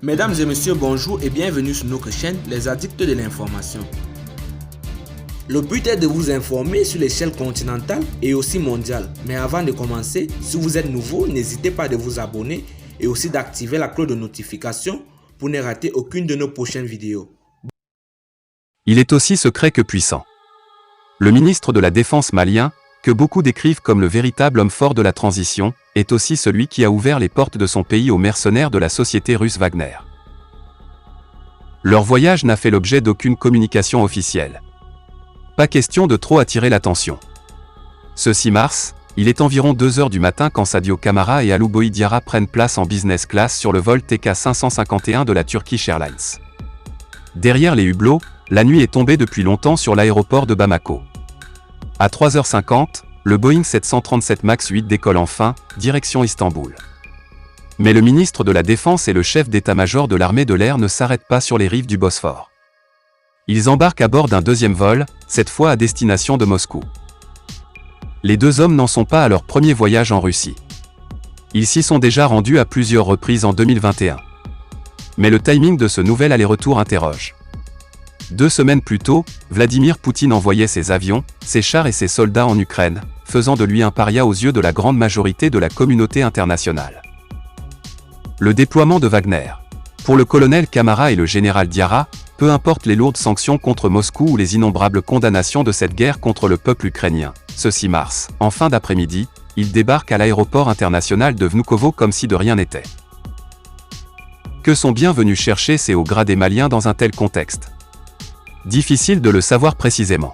Mesdames et messieurs, bonjour et bienvenue sur notre chaîne Les Addicts de l'information. Le but est de vous informer sur l'échelle continentale et aussi mondiale. Mais avant de commencer, si vous êtes nouveau, n'hésitez pas de vous abonner et aussi d'activer la cloche de notification pour ne rater aucune de nos prochaines vidéos. Il est aussi secret que puissant. Le ministre de la Défense malien, que beaucoup décrivent comme le véritable homme fort de la transition, est aussi celui qui a ouvert les portes de son pays aux mercenaires de la société russe Wagner. Leur voyage n'a fait l'objet d'aucune communication officielle. Pas question de trop attirer l'attention. Ce 6 mars, il est environ 2 heures du matin quand Sadio Camara et Alou Boïdiara prennent place en business class sur le vol TK 551 de la Turkish Airlines. Derrière les hublots, la nuit est tombée depuis longtemps sur l'aéroport de Bamako. À 3h50, le Boeing 737 MAX 8 décolle enfin, direction Istanbul. Mais le ministre de la Défense et le chef d'état-major de l'armée de l'air ne s'arrêtent pas sur les rives du Bosphore. Ils embarquent à bord d'un deuxième vol, cette fois à destination de Moscou. Les deux hommes n'en sont pas à leur premier voyage en Russie. Ils s'y sont déjà rendus à plusieurs reprises en 2021. Mais le timing de ce nouvel aller-retour interroge. 2 semaines plus tôt, Vladimir Poutine envoyait ses avions, ses chars et ses soldats en Ukraine, faisant de lui un paria aux yeux de la grande majorité de la communauté internationale. Le déploiement de Wagner. Pour le colonel Camara et le général Diarra, peu importe les lourdes sanctions contre Moscou ou les innombrables condamnations de cette guerre contre le peuple ukrainien, ce 6 mars, en fin d'après-midi, ils débarquent à l'aéroport international de Vnukovo comme si de rien n'était. Que sont bien venus chercher ces hauts gradés maliens dans un tel contexte ? Difficile de le savoir précisément.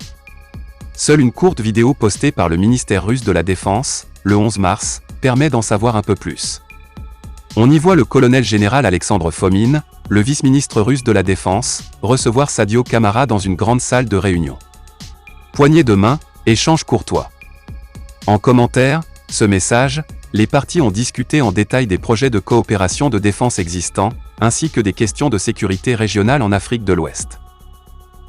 Seule une courte vidéo postée par le ministère russe de la Défense, le 11 mars, permet d'en savoir un peu plus. On y voit le colonel général Alexandre Fomin, le vice-ministre russe de la Défense, recevoir Sadio Camara dans une grande salle de réunion. Poignée de main, échange courtois. En commentaire, ce message, les parties ont discuté en détail des projets de coopération de défense existants, ainsi que des questions de sécurité régionale en Afrique de l'Ouest.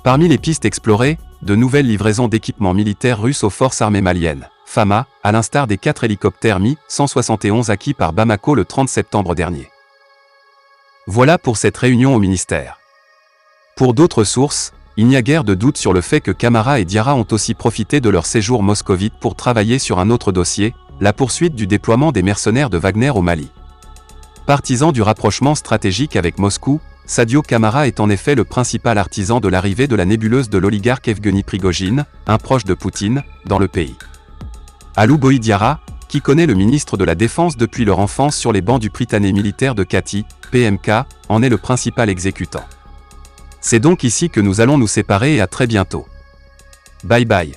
Parmi les pistes explorées, de nouvelles livraisons d'équipements militaires russes aux forces armées maliennes, FAMA, à l'instar des 4 hélicoptères Mi-171 acquis par Bamako le 30 septembre dernier. Voilà pour cette réunion au ministère. Pour d'autres sources, il n'y a guère de doute sur le fait que Camara et Diarra ont aussi profité de leur séjour moscovite pour travailler sur un autre dossier, la poursuite du déploiement des mercenaires de Wagner au Mali. Partisan du rapprochement stratégique avec Moscou, Sadio Camara est en effet le principal artisan de l'arrivée de la nébuleuse de l'oligarque Evgeny Prigojine, un proche de Poutine, dans le pays. Alou Boïdiara, qui connaît le ministre de la Défense depuis leur enfance sur les bancs du Prytanée militaire de Katy, PMK, en est le principal exécutant. C'est donc ici que nous allons nous séparer et à très bientôt. Bye bye.